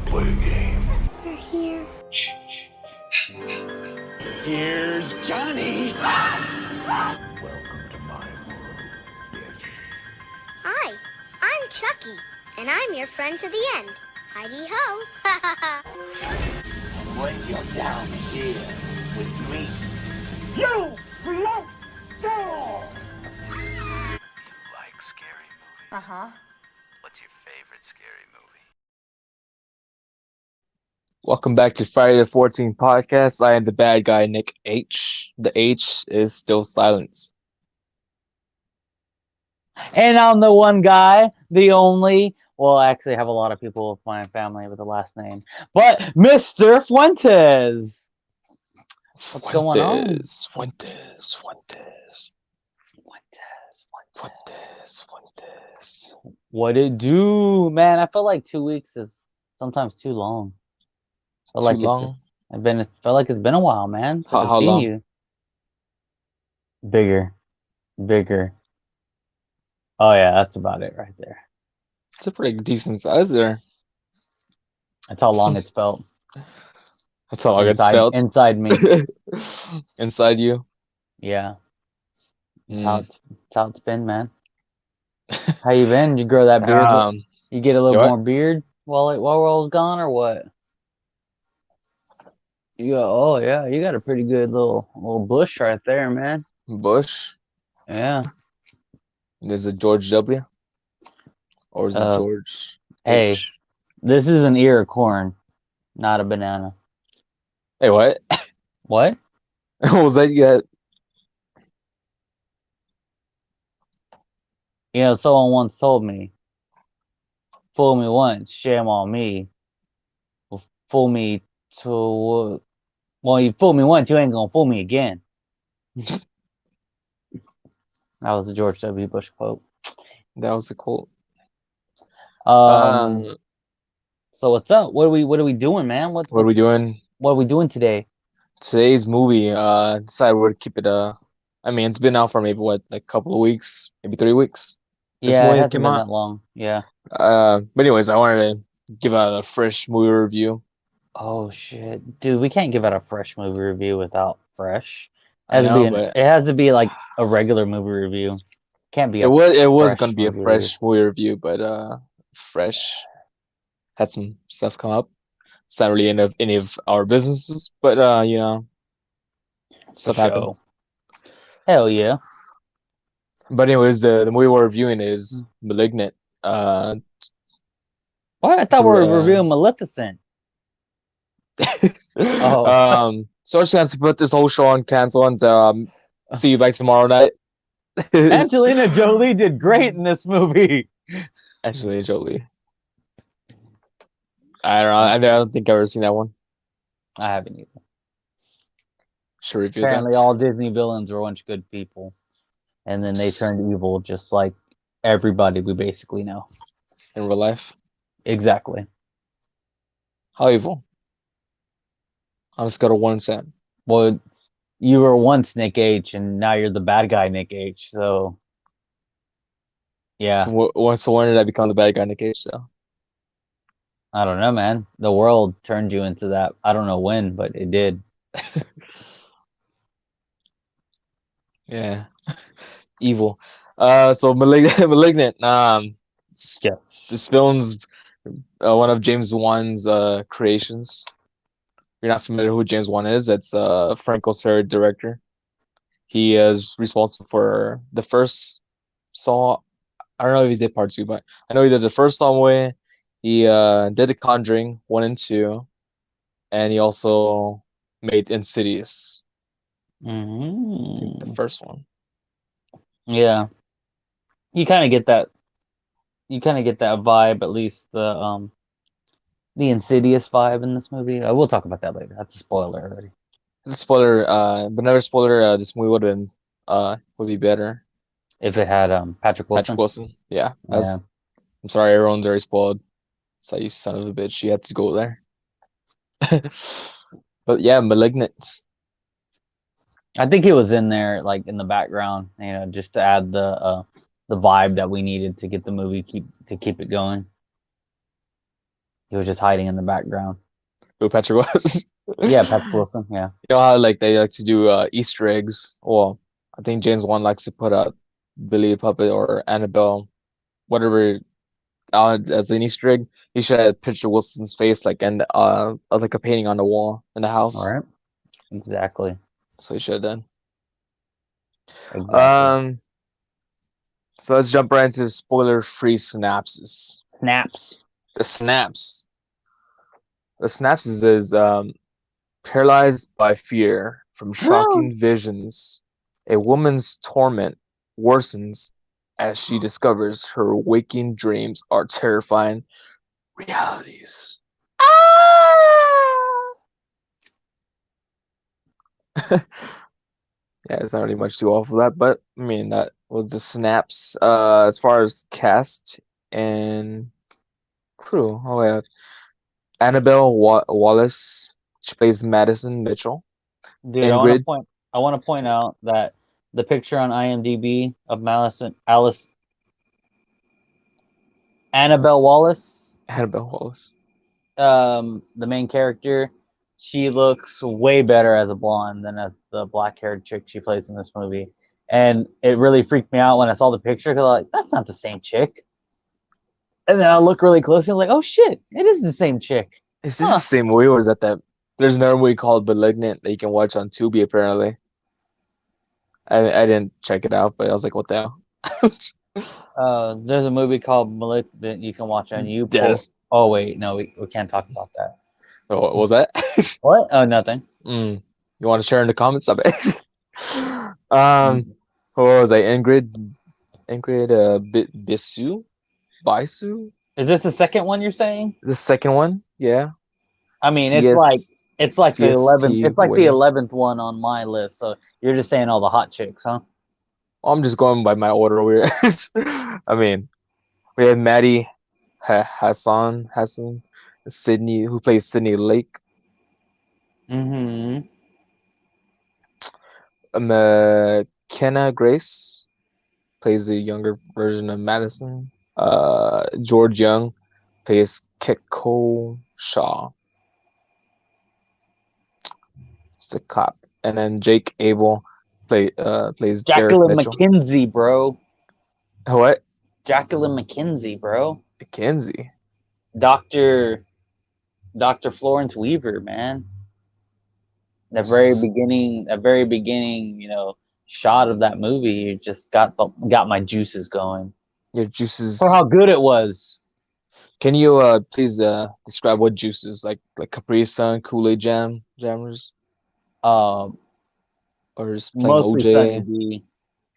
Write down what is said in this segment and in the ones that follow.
Play a game. They're here. Here's Johnny. Welcome to my world, bitch. Hi, I'm Chucky, and I'm your friend to the end. Heidi ho. When you're down here with me, you float down. Like scary movies? Uh-huh. What's your favorite scary movie? Welcome back to Friday the 14th podcast. I am the bad guy, Nick H. The H is still silence. And I'm the one guy, the only, well, I actually have a lot of people with my family with the last name, but Mr. Fuentes. What's going on? Fuentes. What it do, man? I feel like 2 weeks is sometimes too long. Feel Too like long? Felt like it's been a while, man. Since I've How seen long? you. Bigger. Oh yeah, that's about it right there. It's a pretty decent size there. That's how long it's felt. That's how it's felt. Inside me. Inside you. Yeah. That's Mm. how it's been, man. How you been? You grow that beard? You get a little what? more beard while I was gone, or what? You got a pretty good little bush right there, man. Bush? Yeah. Is it George W? Or is it Uh, George Hey, H? this is an ear of corn, not a banana. Hey, what? What? What was that you got? You know, someone once told me, "Fool me once, shame on me. Fool me to, well, you fool me once, you ain't gonna fool me again." That was a George W. Bush quote. That was a quote. So what's up? What are we doing, man? What are we doing? What are we doing today? Today's movie, decided we're to keep it, I mean, it's been out for maybe, what, like a couple of weeks, maybe 3 weeks? This Yeah, it movie hasn't came been out. that long. Yeah. But anyways, I wanted to give out a fresh movie review. Oh shit, dude, we can't give out a fresh movie review without fresh. I know, It but has to be like a regular movie review. Can't be it a was fresh gonna be a movie review. fresh movie review, but fresh had some stuff come up. It's not really any of our businesses, but you know, stuff For happens. sure. Hell yeah. But anyways, the movie we're reviewing is *Malignant*. What? I thought we were reviewing Maleficent. Oh. So I just have to put this whole show on cancel and see you back tomorrow night. Angelina Jolie did great in this movie. Angelina Jolie. I don't know. I don't think I've ever seen that one. I haven't either. Should review that. Apparently all Disney villains were once good people. And then they turned evil just like everybody we basically know. In real life. Exactly. How evil? On a scale of 1 to 10. Well, you were once Nick H, and now you're the bad guy Nick H. So, yeah. So when did I become the bad guy in the cage, though? I don't know, man. The world turned you into that. I don't know when, but it did. Yeah. Evil. So Malignant. Yes. This film's one of James Wan's creations. If you're not familiar who James Wan is, that's Franco's third director. He is responsible for the first Saw. I don't know if he did part 2, but I know he did the first Saw movie. He did The Conjuring 1 and 2, and he also made Insidious. I think the first one. Yeah. You kind of get that. You kind of get that vibe, at least the Insidious vibe in this movie. I will talk about that later. That's a spoiler already. It's a spoiler, but never spoiler. This movie would be better. If it had Patrick Wilson. Patrick Wilson, yeah. Yeah. I'm sorry, everyone's already spoiled. So you son of a bitch, you had to go there. But yeah, *Malignant*. I think he was in there, like in the background, you know, just to add the vibe that we needed to get the movie keep it going. He was just hiding in the background. Who Patrick was? Yeah, Patrick Wilson. Yeah. You know how like they like to do Easter eggs? Well, I think James Wan likes to put a Billy the Puppet or Annabelle, whatever, as an Easter egg. He should have picture Wilson's face like and like a painting on the wall in the All house. right. Exactly. So he should have done. Exactly. So let's jump right into the spoiler-free synopsis. Snaps. The snaps. The synopsis is paralyzed by fear from shocking visions. A woman's torment worsens as she discovers her waking dreams are terrifying realities. Yeah, it's not really much too awful that, but I mean that was the snaps. As far as cast and crew, oh yeah, Annabelle Wallace, she plays Madison Mitchell. Dude, Ingrid, I want to point out that the picture on IMDb of Alice Annabelle Wallace, Annabelle Wallace. the main character, she looks way better as a blonde than as the black-haired chick she plays in this movie. And it really freaked me out when I saw the picture because I'm like, that's not the same chick. And then I look really closely, I'm like, oh shit, it is the same chick. Is this the same movie or is that? There's another movie called *Malignant* that you can watch on Tubi apparently. I didn't check it out, but I was like, what the hell? There's a movie called *Malignant* you can watch on YouPorn. Yes. Oh wait, no, we can't talk about that. Oh, what was that? What? Oh, nothing. You want to share in the comments? I bet. Who was I? Ingrid Bisu? Bisu? Is this the second one you're saying? The second one? Yeah. I mean, it's like the 11th. It's like the 11th one on my list. So you're just saying all the hot chicks, huh? I'm just going by my order over here. I mean, we have Maddie Hassan, Sydney, who plays Sydney Lake. Mm-hmm. Kenna Grace plays the younger version of Madison. George Young plays Keko Shaw. It's the cop. And then Jake Abel plays Jacqueline Derek Mitchell. McKenzie, bro. What? Jacqueline McKenzie, bro. McKenzie. Dr. Florence Weaver, man. The very beginning, shot of that movie just got my juices going. Your juices. For how good it was. Can you please describe what juices like Capri Sun, Kool-Aid jammers? Or just plain Mostly OJ, Sunny D.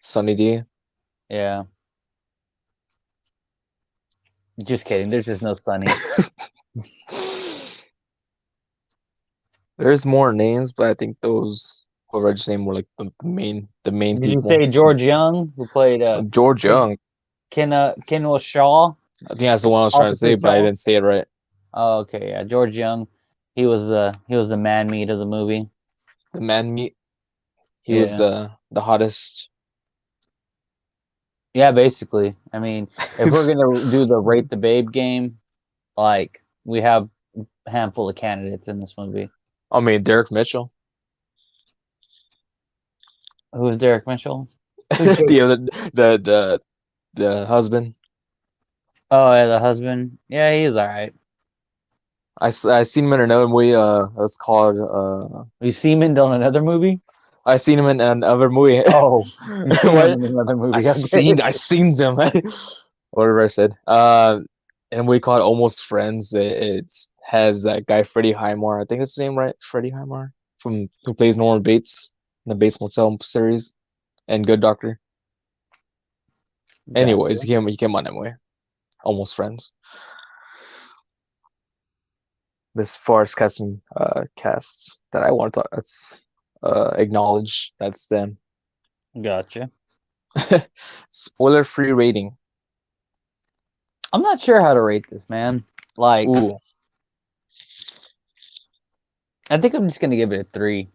Sunny D. Yeah. Just kidding. There's just no Sunny. There's more names, but I think those who I just named were like the main Did people. you say George Young, who played George Young? Kenwell Shaw? I think that's the one I was trying to say, but I didn't say it right. Oh, okay, yeah, George Young. He was the man meat of the movie. The man meat. He was the hottest. Yeah, basically. I mean, if we're gonna do the rate the babe game, like we have a handful of candidates in this movie. I mean, Derek Mitchell. Who's Derek Mitchell? the husband. Oh, yeah, the husband. Yeah, he's all right. I seen him in another movie. It's called. You seen him in another movie? I seen him in another movie. Oh, you seen him in another movie. I seen him. Whatever I said. And we call it Almost Friends. It has that guy Freddie Highmore. I think it's his name, right? Freddie Highmore, who plays Norman Bates in the Bates Motel series and Good Doctor. Gotcha. Anyways, he came on anyway. Almost Friends. As far as casting casts that I want to talk, that's acknowledge, that's them. Gotcha. Spoiler-free rating. I'm not sure how to rate this, man. Like, ooh. I think I'm just gonna give it a 3.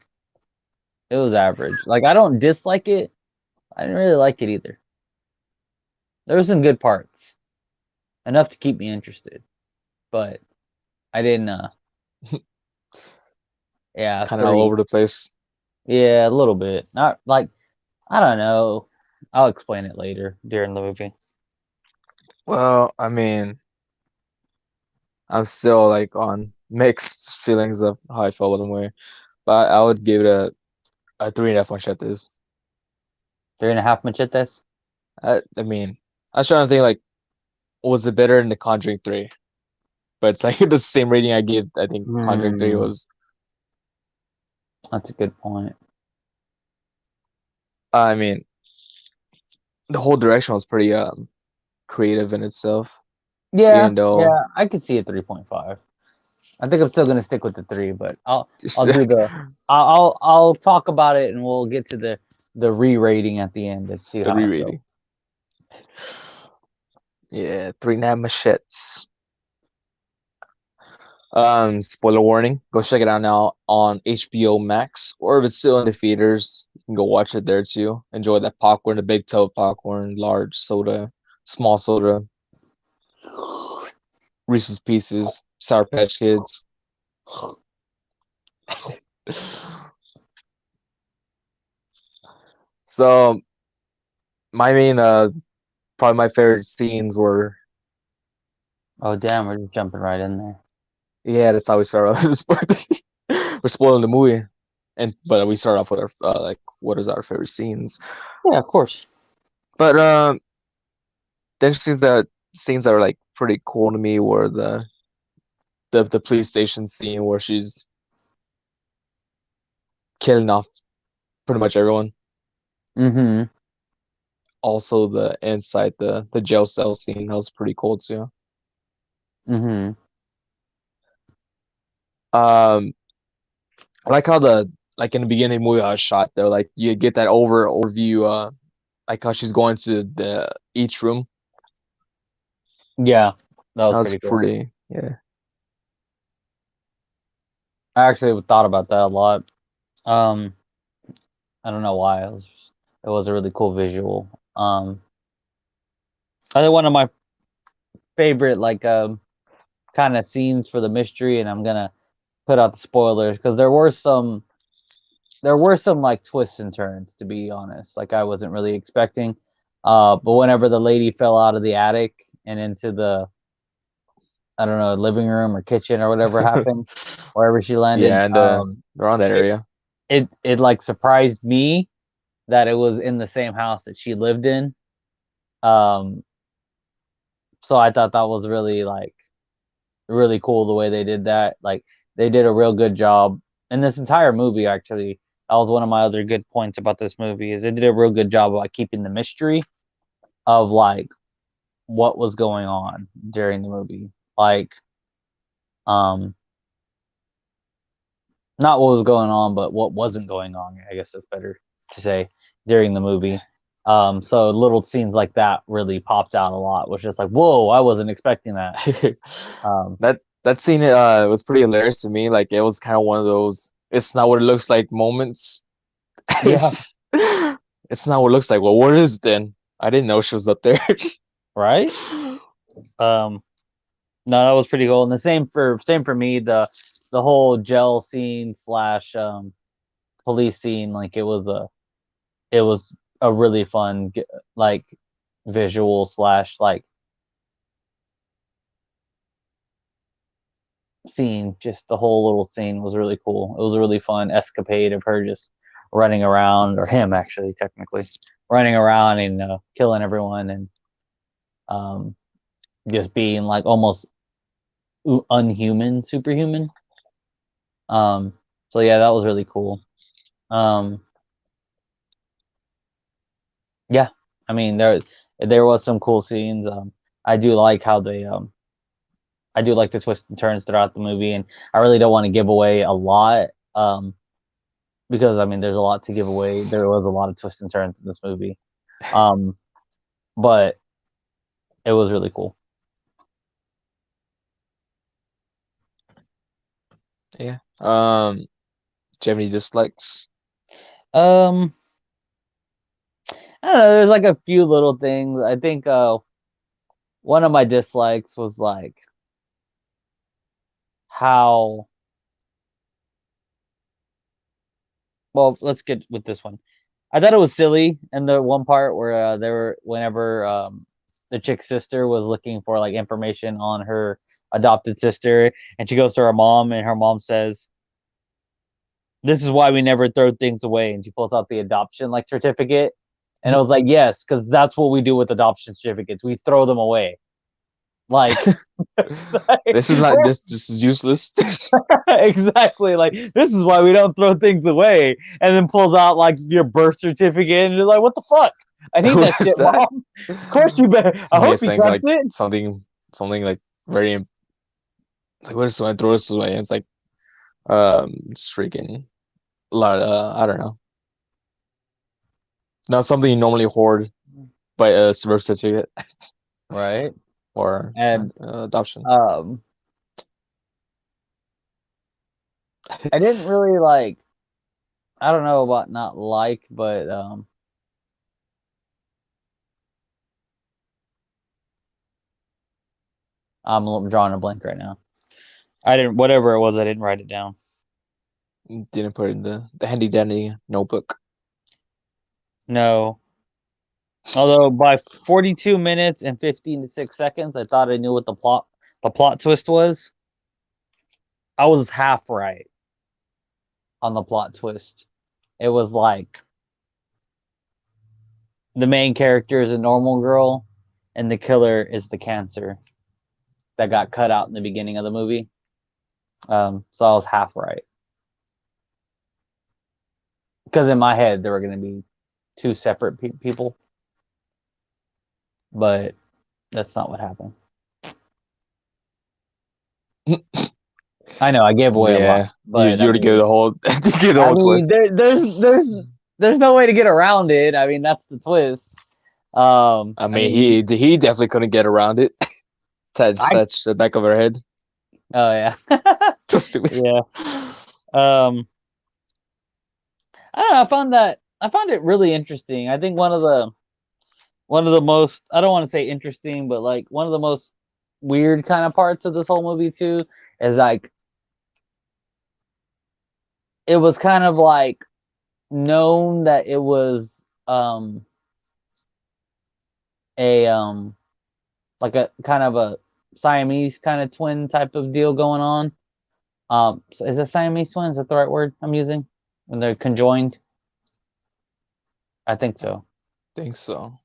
It was average. Like, I don't dislike it. I didn't really like it either. There were some good parts, enough to keep me interested, but I didn't. It's Yeah, kind of all 3. over the place. Yeah, a little bit. Not like I don't know. I'll explain it later during the movie. Well, I mean, I'm still like on mixed feelings of how I felt with the movie, but I would give it a 3.5 machetes. 3.5 machetes. I mean, I was trying to think like, was it better in The Conjuring 3? But it's like the same rating I gave. I think Conjuring 3 was. That's a good point. I mean, the whole direction was pretty creative in itself, Yeah, even though yeah, I could see a 3.5. I think I'm still gonna stick with the 3, but I'll just do the I'll talk about it and we'll get to the re-rating at the end and see the how I feel. re-rating. Yeah, 3.5 machetes. Spoiler warning. Go check it out now on HBO Max, or if it's still in the theaters, you can go watch it there too. Enjoy that popcorn, the big tub of popcorn, large soda, small soda, Reese's Pieces, Sour Patch Kids. So my main probably my favorite scenes were, Oh damn, we're just jumping right in there. yeah, that's how we start off this book. We're spoiling the movie. But we start off with our like what is our favorite scenes. Yeah, of course. But the scenes that are like pretty cool to me were the police station scene where she's killing off pretty much everyone. Mm-hmm. Also the inside the jail cell scene, that was pretty cool too. Mm-hmm. Um I like how like in the beginning of the movie how it's shot though, like you get that overview, like how she's going to the each room. Yeah, that That was was pretty cool. pretty, yeah. I actually thought about that a lot. Um, I don't know why. It was a really cool visual. I think one of my favorite like kind of scenes for the mystery, and I'm gonna put out the spoilers because there were some like twists and turns, to be honest. Like I wasn't really expecting. But whenever the lady fell out of the attic and into the, I don't know, living room or kitchen or whatever happened, wherever she landed, Yeah, and around that it, area. it like surprised me that it was in the same house that she lived in. Um, so I thought that was really like really cool the way they did that. Like they did a real good job in this entire movie. Actually, that was one of my other good points about this movie is they did a real good job about keeping the mystery of like what was going on during the movie. Like, um, not what was going on, but what wasn't going on. I guess that's better to say during the movie. So little scenes like that really popped out a lot. Was just like, whoa, I wasn't expecting that. Um, That scene was pretty hilarious to me. Like it was kind of one of those it's not what it looks like moments. yeah, It's not what it looks like. Well, what is it then? I didn't know she was up there. right. Um, no, that was pretty cool. And the same for me. The whole jail scene slash police scene, like it was a really fun like visual slash like scene. Just the whole little scene was really cool. It was a really fun escapade of her just running around, or him actually technically running around and killing everyone and um, just being like almost unhuman, superhuman. Um, so yeah, that was really cool. Um, yeah, I mean there was some cool scenes. I do like how they I do like the twists and turns throughout the movie, and I really don't want to give away a lot because I mean there's a lot to give away. There was a lot of twists and turns in this movie, um, but it was really cool. Yeah. Do you have any dislikes? Um, I don't know. There's like a few little things. I think one of my dislikes was like how. Well, let's get with this one. I thought it was silly in the one part where whenever the chick's sister was looking for like information on her adopted sister, and she goes to her mom, and her mom says, "This is why we never throw things away," and she pulls out the adoption like certificate, and I was like, "Yes, because that's what we do with adoption certificates. We throw them away." Like, This is not this. This is useless. exactly. Like, this is why we don't throw things away. And then pulls out like your birth certificate, and you're like, "What the fuck? I need that What is shit, that? mom. Of course you better. I hope you Saying kept like it." something like very. It's like, what is, when I throw this away? It's like just freaking a lot. I don't know. Not something you normally hoard, by a birth certificate Right. or And adoption. I didn't really like. I don't know about not like, but I'm drawing a blank right now. I didn't. Whatever it was, I didn't write it down. Didn't put it in the handy dandy notebook. No. Although by 42 minutes and 6 seconds, I thought I knew what the plot twist was. I was half right on the plot twist. It was like the main character is a normal girl, and the killer is the cancer that got cut out in the beginning of the movie. So I was half right. Because in my head, there were going to be two separate people. But that's not what happened. I know I gave away a lot, but you already gave the whole you gave the I whole mean, twist. there's no way to get around it. I mean, that's the twist. I mean, he definitely couldn't get around it. Touch the back of her head. Oh yeah. So stupid. Yeah. I don't know. I found it really interesting. I think one of the most, I don't want to say interesting, but like one of the most weird kind of parts of this whole movie too is like it was kind of like known that it was a like a kind of a Siamese kind of twin type of deal going on. Is it Siamese twins? Is that the right word I'm using? When they're conjoined? I think so. Think so.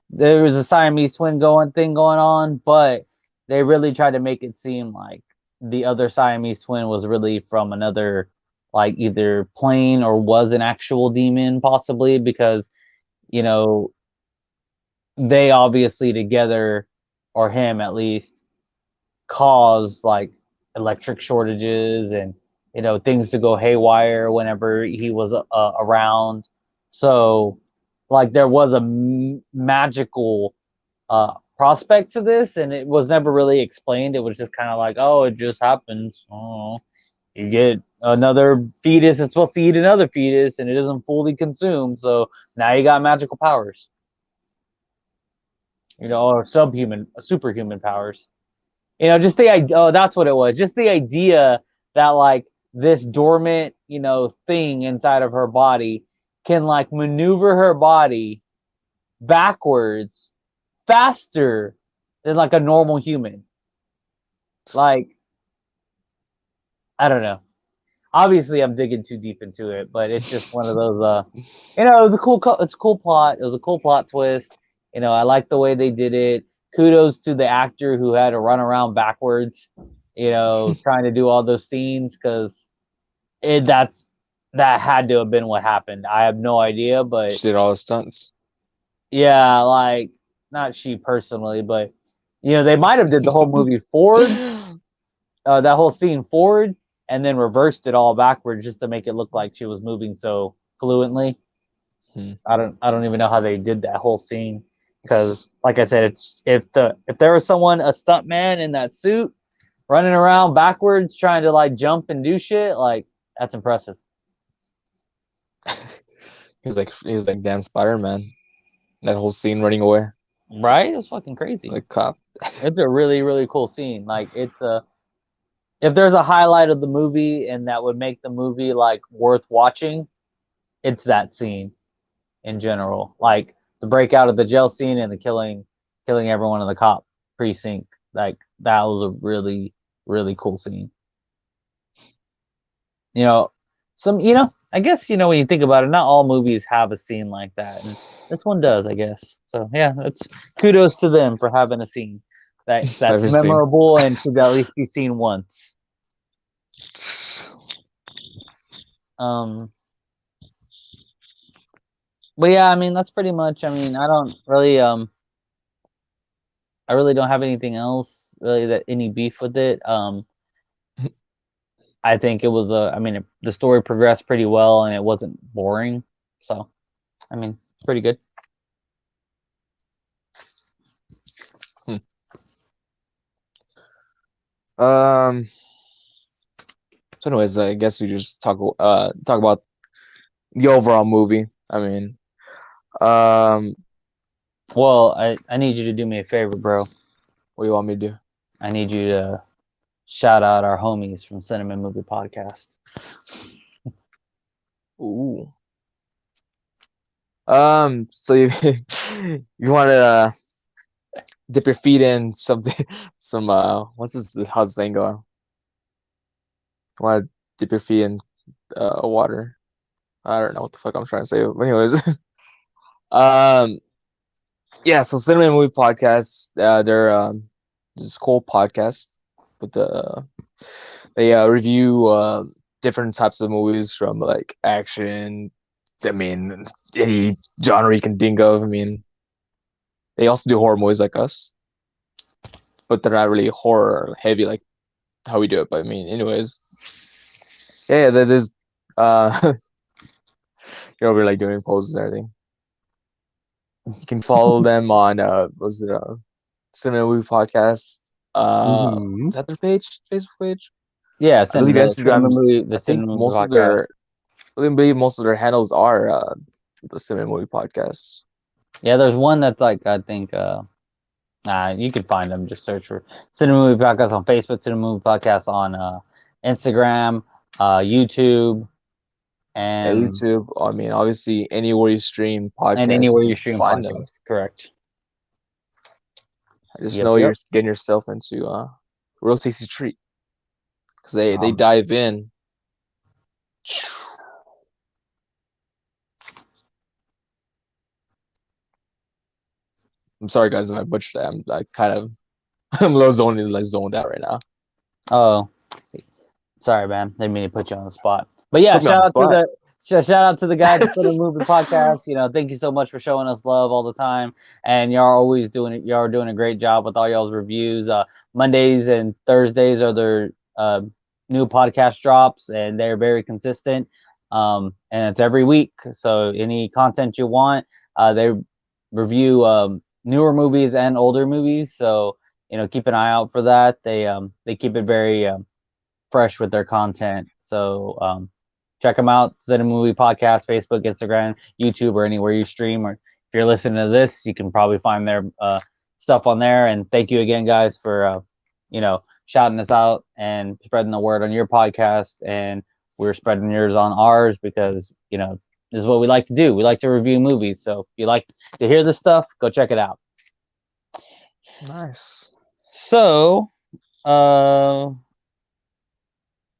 There was a Siamese twin going on, but they really tried to make it seem like the other Siamese twin was really from another, like either plane or was an actual demon, possibly because they obviously together, or him at least, cause like electric shortages and things to go haywire whenever he was around. So like there was a magical prospect to this, and it was never really explained. It was just kind of like, oh, it just happens. Oh, you get another fetus, it's supposed to eat another fetus, and it isn't fully consumed, so now you got magical powers, or superhuman powers. Just the idea. Oh, that's what it was. Just the idea that like this dormant, thing inside of her body can like maneuver her body backwards faster than like a normal human. Like, I don't know. Obviously, I'm digging too deep into it, but it's just one of those. It was it's a cool plot. It was a cool plot twist. I like the way they did it. Kudos to the actor who had to run around backwards, trying to do all those scenes, because that had to have been what happened. I have no idea, but She did all the stunts. yeah, like not she personally, but they might have did the whole movie forward, that whole scene forward, and then reversed it all backwards just to make it look like she was moving so fluently. I don't even know how they did that whole scene, because like I said, if there was someone, a stunt man in that suit running around backwards trying to like jump and do shit, like that's impressive. He was like damn Spider-Man. That whole scene running away. Right? It was fucking crazy. Like cop. It's a really, really cool scene. Like it's if there's a highlight of the movie and that would make the movie like worth watching, it's that scene in general. Like the breakout of the jail scene and the killing everyone in the cop precinct. Like that was a really, really cool scene. You know, I guess, when you think about it, not all movies have a scene like that. And this one does, I guess. So yeah, it's kudos to them for having a scene that's Interesting. memorable and should at least be seen once. But yeah, I mean that's pretty much. I mean, I don't really I really don't have anything else really that any beef with it. I think it was the story progressed pretty well and it wasn't boring. So, I mean, it's pretty good. So anyways, I guess we just talk about the overall movie. I mean, Well, I need you to do me a favor, bro. what do you want me to do? I need you to shout out our homies from Cinema Movie Podcast. Ooh. So you want to dip your feet in some what's this? How's the saying going? You want to dip your feet in water? I don't know what the fuck I'm trying to say. But anyways, yeah. So Cinema Movie Podcast, they're this cool podcast, but they review different types of movies from like action. I mean, any genre you can think of. I mean, they also do horror movies like us, but they're not really horror heavy like how we do it. But I mean, anyways, yeah, there's we're like doing poses and everything. You can follow them on was it Cinema Movie Podcast? Is that their page, Facebook page? Yeah, I believe Instagram. The I think Cinema Movie most of Podcast. I believe most of their handles are the Cinema Movie Podcast. Yeah, there's one that's like I think you can find them. Just search for Cinema Movie Podcast on Facebook, Cinema Movie Podcast on Instagram, YouTube, and YouTube. I mean, obviously, anywhere you stream podcasts, and anywhere you can stream find them. podcasts. Correct. I just know you're getting yourself into a real tasty treat because they dive in. I'm sorry, guys, if I butchered that. I'm like I'm a little zoned out right now. Oh, sorry, man. Didn't mean to put you on the spot. But yeah, shout out to the guys at the Movie Podcast. Thank you so much for showing us love all the time, and y'all are doing a great job with all y'all's reviews. Mondays and Thursdays are their new podcast drops, and they're very consistent. And it's every week. So any content you want, they review newer movies and older movies. So keep an eye out for that. They keep it very fresh with their content. So check them out. Cinema Movie Podcast, Facebook, Instagram, YouTube, or anywhere you stream. Or if you're listening to this, you can probably find their stuff on there. And thank you again, guys, for shouting us out and spreading the word on your podcast. And we're spreading yours on ours because this is what we like to do. We like to review movies. So if you like to hear this stuff, go check it out. Nice. So,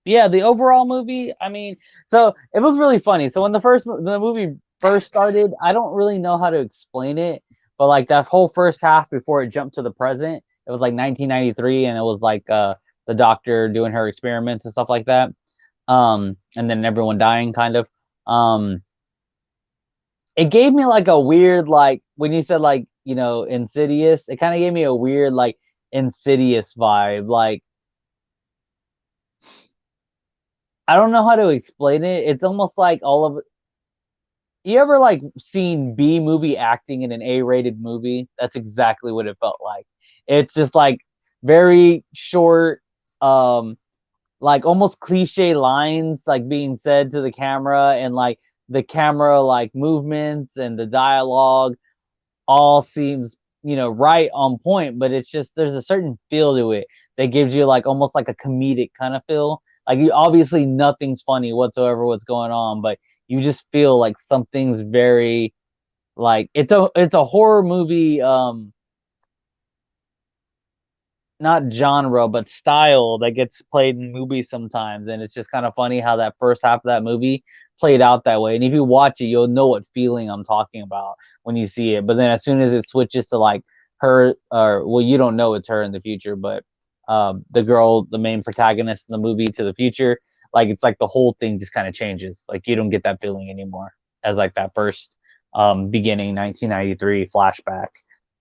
yeah, the overall movie, I mean, so it was really funny. So when the movie first started, I don't really know how to explain it, but like that whole first half before it jumped to the present, it was like 1993, and it was like the doctor doing her experiments and stuff like that. And then everyone dying kind of. It gave me like a weird, like when you said like, Insidious, it kind of gave me a weird like Insidious vibe. Like, I don't know how to explain it. It's almost like all of it. You ever like seen B movie acting in an A-rated movie? That's exactly what it felt like. It's just like very short, like almost cliche lines like being said to the camera, and like the camera like movements and the dialogue all seems right on point, but it's just there's a certain feel to it that gives you like almost like a comedic kind of feel. Like you obviously nothing's funny whatsoever what's going on, but you just feel like something's very like it's a horror movie not genre but style that gets played in movies sometimes, and it's just kind of funny how that first half of that movie played out that way. And if you watch it, you'll know what feeling I'm talking about when you see it. But then as soon as it switches to like her, or well, you don't know it's her in the future, but the girl, the main protagonist in the movie to the future, like it's like the whole thing just kind of changes. Like you don't get that feeling anymore as like that first beginning 1993 flashback.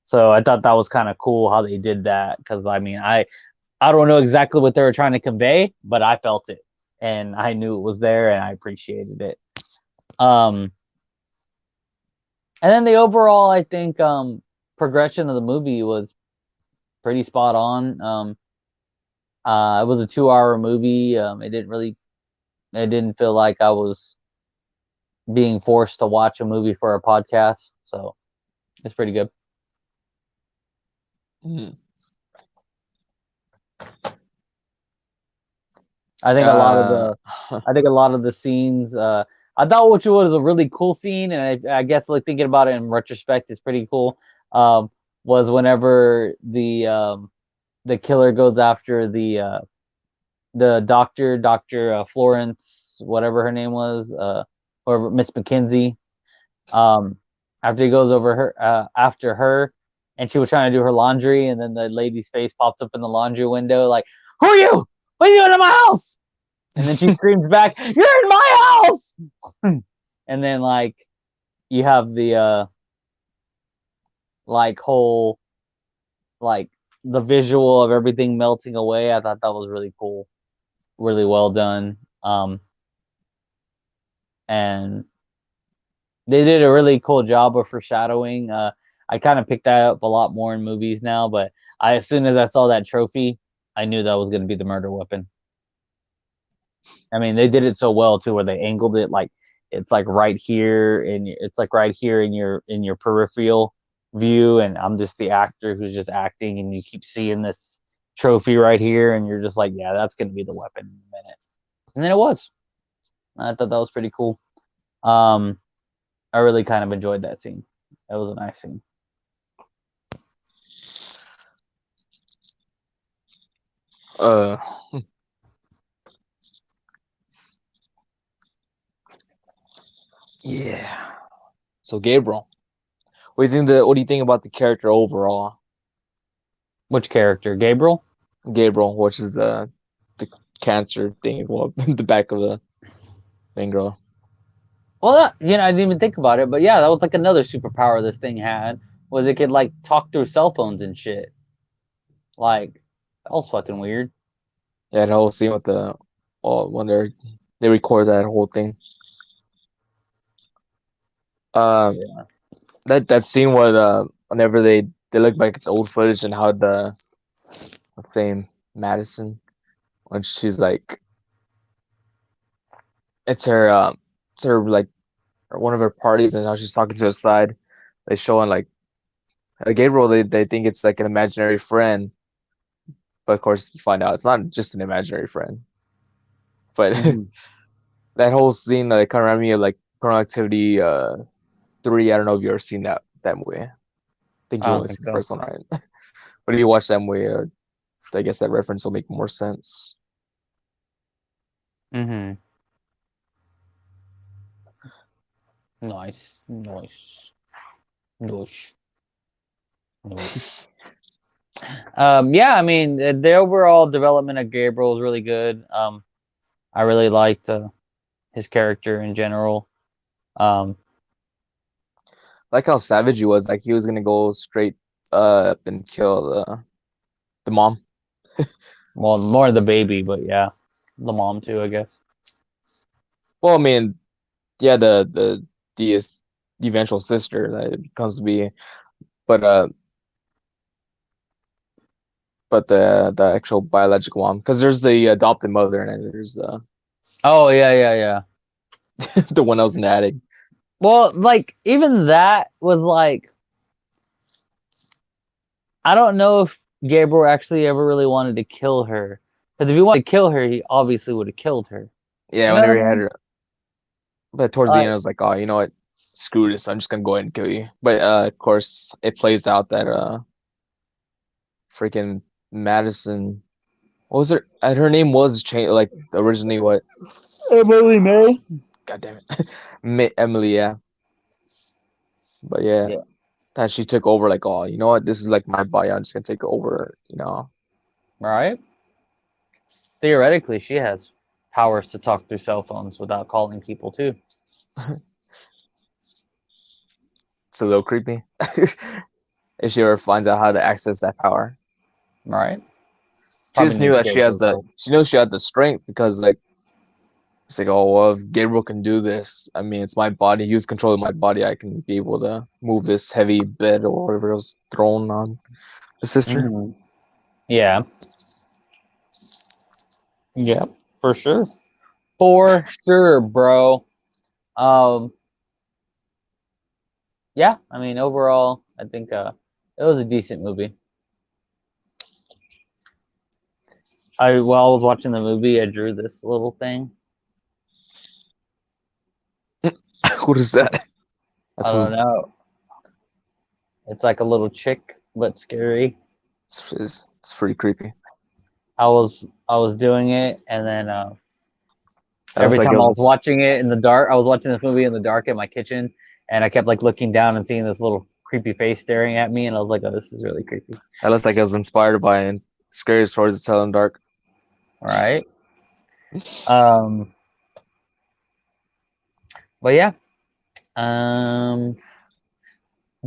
So I thought that was kind of cool how they did that, because I mean I don't know exactly what they were trying to convey, but I felt it and I knew it was there and I appreciated it. And then the overall, I think, progression of the movie was pretty spot on. It was a 2 hour movie. It didn't feel like I was being forced to watch a movie for a podcast. So it's pretty good. Hmm. I think a lot of the scenes, I thought which was a really cool scene, and I guess like thinking about it in retrospect, it's pretty cool. Was whenever the killer goes after the Doctor Florence, whatever her name was, or Miss McKenzie. After he goes over her after her, and she was trying to do her laundry, and then the lady's face pops up in the laundry window, like, "Who are you? What are you doing in my house?" And then she screams back, "You're in my house!" And then like you have the like whole like the visual of everything melting away. I thought that was really cool, really well done. And they did a really cool job of foreshadowing. I kind of picked that up a lot more in movies now, but as soon as I saw that trophy, I knew that was going to be the murder weapon. I mean, they did it so well too, where they angled it like it's like right here, and it's like right here in your peripheral view, and I'm just the actor who's just acting, and you keep seeing this trophy right here, and you're just like, yeah, that's going to be the weapon in a minute. And then it was. I thought that was pretty cool. I really kind of enjoyed that scene. That was a nice scene. Uh, yeah. So Gabriel, what do you think about the character overall? Which character? Gabriel? Gabriel, which is the cancer thing, well, in the back of the main girl. Well, I didn't even think about it, but yeah, that was like another superpower this thing had, was it could like talk through cell phones and shit. Like, that was fucking weird. Yeah, the whole scene with when they record that whole thing. Um, Yeah. that scene where whenever they look back at the old footage and how what's her name, Madison, when she's like, it's her like one of her parties, and how she's talking to her side. They showing like Gabriel. They think it's like an imaginary friend, but of course you find out it's not just an imaginary friend. But Mhm. that whole scene kind of reminded me of like Paranormal Activity 3. I don't know if you ever seen that movie. I think I you don't only think seen the so. first one, right? But if you watch that movie, I guess that reference will make more sense. Mm-hmm. Nice. Nice. Nice. Nice. Yeah, I mean, the overall development of Gabriel is really good. I really liked his character in general. Um, Like how savage he was. Like he was gonna go straight up and kill the mom. well, more the baby, but yeah, the mom too, I guess. Well, I mean, yeah, the, the eventual sister that it becomes to be, but the actual biological mom, because there's the adopted mother, and then there's Oh yeah, yeah, yeah. the one that was in the attic. Well, like even that was like, I don't know if Gabriel actually ever really wanted to kill her. Because if he wanted to kill her, he obviously would have killed her. Yeah, You know whenever what he I had mean? her. But towards the Like, end, I was like, oh, you know what? Screw this. I'm just gonna go ahead and kill you. But of course, it plays out that freaking Madison. What was her? Her name was changed. Like originally, what? Emily May. God damn it, Emily. Yeah, but yeah, Yeah. that she took over. Like, oh, you know what? This is like my body. I'm just gonna take over. Right? Theoretically, she has powers to talk through cell phones without calling people too. It's a little creepy. If she ever finds out how to access that power, Right? she Probably just knew needs that she has Gabriel's the. help. She knows she had the strength because like it's like, oh well, if Gabriel can do this, I mean, it's my body. Use control of my body. I can be able to move this heavy bed or whatever was thrown on the sister. Mhm. Yeah. Yeah. For sure. For sure, bro. Um. Yeah. I mean, overall, I think it was a decent movie. While I was watching the movie, I drew this little thing. What is that? I That's don't know. It's like a little chick, but scary. it's pretty creepy. I was doing it, and then That looks every like it time I was was. watching it in the dark, I was watching this movie in the dark in my kitchen, and I kept like looking down and seeing this little creepy face staring at me, and I was like, "Oh, this is really creepy." That looks like it was inspired by scary stories to tell in dark. All right. Um. But yeah. Um.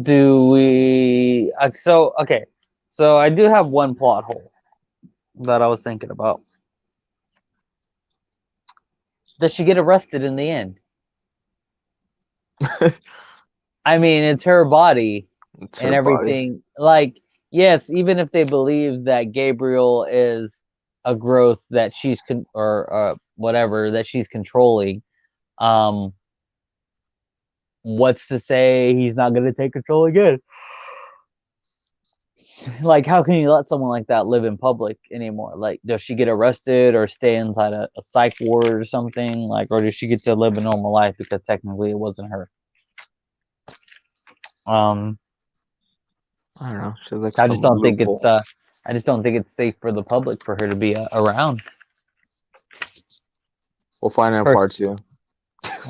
Do we? So okay. So I do have one plot hole that I was thinking about. Does she get arrested in the end? I mean, it's her body It's and her body. everything. Like, yes, even if they believe that Gabriel is a growth that she's or whatever that she's controlling, um, what's to say he's not going to take control again? Like, how can you let someone like that live in public anymore? Like, does she get arrested or stay inside a psych ward or something? Like, or does she get to live a normal life because technically it wasn't her? Um, I don't know. She has like I just some don't think loophole. I just don't think it's safe for the public for her to be around. We'll find out in part First, two.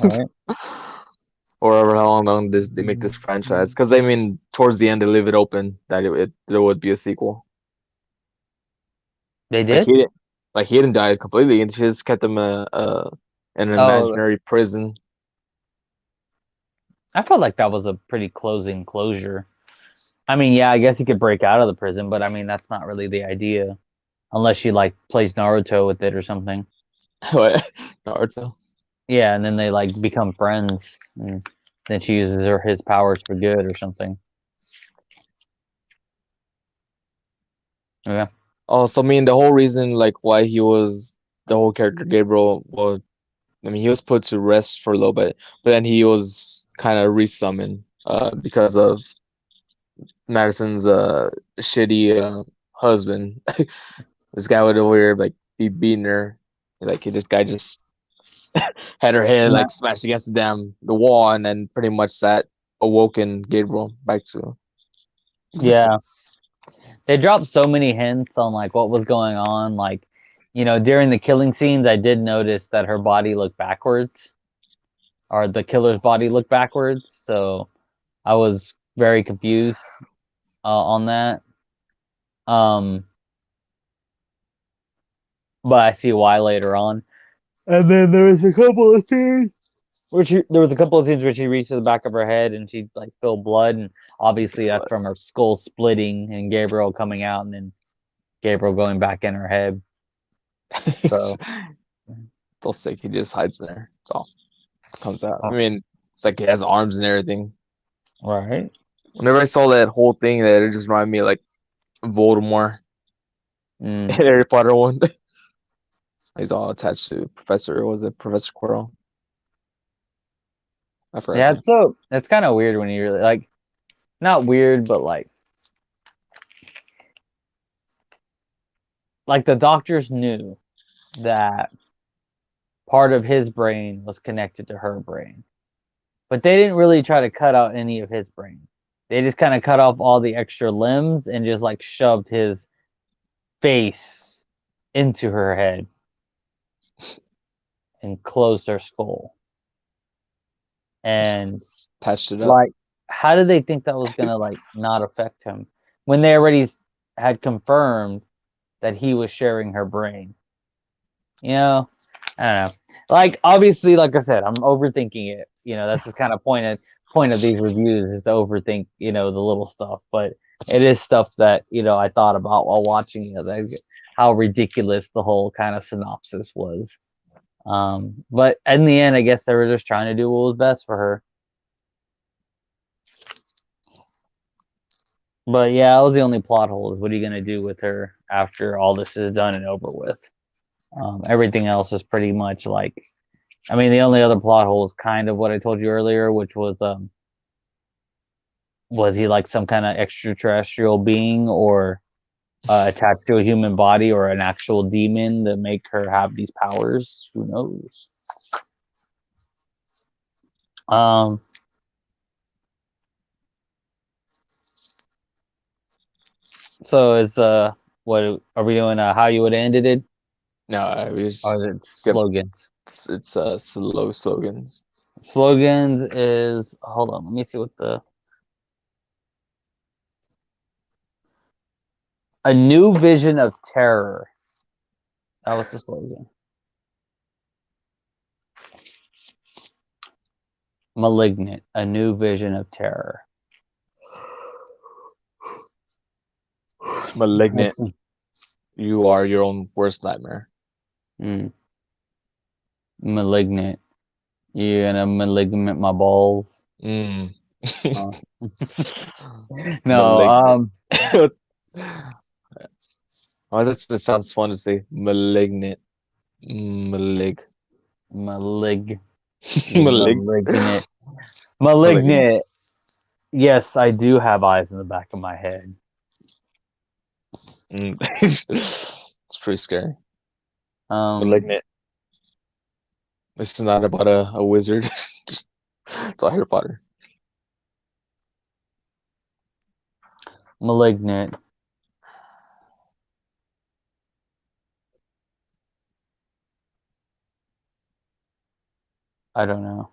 all right? Or however long they make this franchise. Because I mean, towards the end they leave it open that there would be a sequel. They Like did. he didn't die completely, and she just kept him in an Oh, imaginary prison. I felt like that was a pretty closing closure. I mean, yeah, I guess he could break out of the prison, but I mean, that's not really the idea, unless she like plays Naruto with it or something. What? Naruto. Yeah, and then they like become friends, and then she uses his powers for good or something. Yeah. Oh, so I mean the whole reason like why he was the whole character Gabriel, well, I mean he was put to rest for a little bit, but then he was kind of resummoned because of Madison's shitty husband. This guy would over here like be beating her. Like this guy just had her head Yeah. like smashed against the wall and then pretty much that awoken Gabriel back to Yeah. existence. They dropped so many hints on like what was going on. Like, during the killing scenes, I did notice that her body looked backwards, or the killer's body looked backwards. So I was very confused on that. Um, but I see why later on. And then there was a couple of scenes where she reached to the back of her head and she like felt blood, and obviously that's from her skull splitting and Gabriel coming out, and then Gabriel going back in her head. So They'll say he just hides in there. That's all. Comes out. I oh, mean, it's like he has arms and everything. right. Whenever I saw that whole thing, that it just reminded me of, like Voldemort, Mm. Harry Potter one. He's all attached to Professor. Was it Professor Quirrell? I forgot his Yeah, name. it's kind of weird when you really like, not weird, but like like the doctors knew that part of his brain was connected to her brain, but they didn't really try to cut out any of his brain. They just kind of cut off all the extra limbs and just like shoved his face into her head and closed her skull. And Just patched it up. like, how did they think that was gonna like not affect him when they already had confirmed that he was sharing her brain? You know, I don't know. Like, obviously, like I said, I'm overthinking it. You know, that's the kind of point of these reviews is to overthink, you know, the little stuff. But it is stuff that, you know, I thought about while watching it, like how ridiculous the whole kind of synopsis was. But in the end, I guess they were just trying to do what was best for her. But yeah, that was the only plot hole. Is what are you gonna do with her after all this is done and over with? Everything else is pretty much like, I mean, the only other plot hole is kind of what I told you earlier, which was he like some kind of extraterrestrial being or attached to a human body or an actual demon that make her have these powers? Who knows? So it's what are we doing? How you would have ended it, No, we just or is it skip. slogans? It's slow slogans. Slogans is, hold on, let me see what a new vision of terror. That was the slogan. Malignant, a new vision of terror. Malignant. You are your own worst nightmare. Malignant. You're gonna malignant my balls. Mm. No, Oh, that sounds fun to say. Malignant. Malig. Malig. Malig. Malignant. Malignant. Yes, I do have eyes in the back of my head. It's pretty scary. Malignant. This is not about a wizard. It's all Harry Potter. Malignant. I don't know.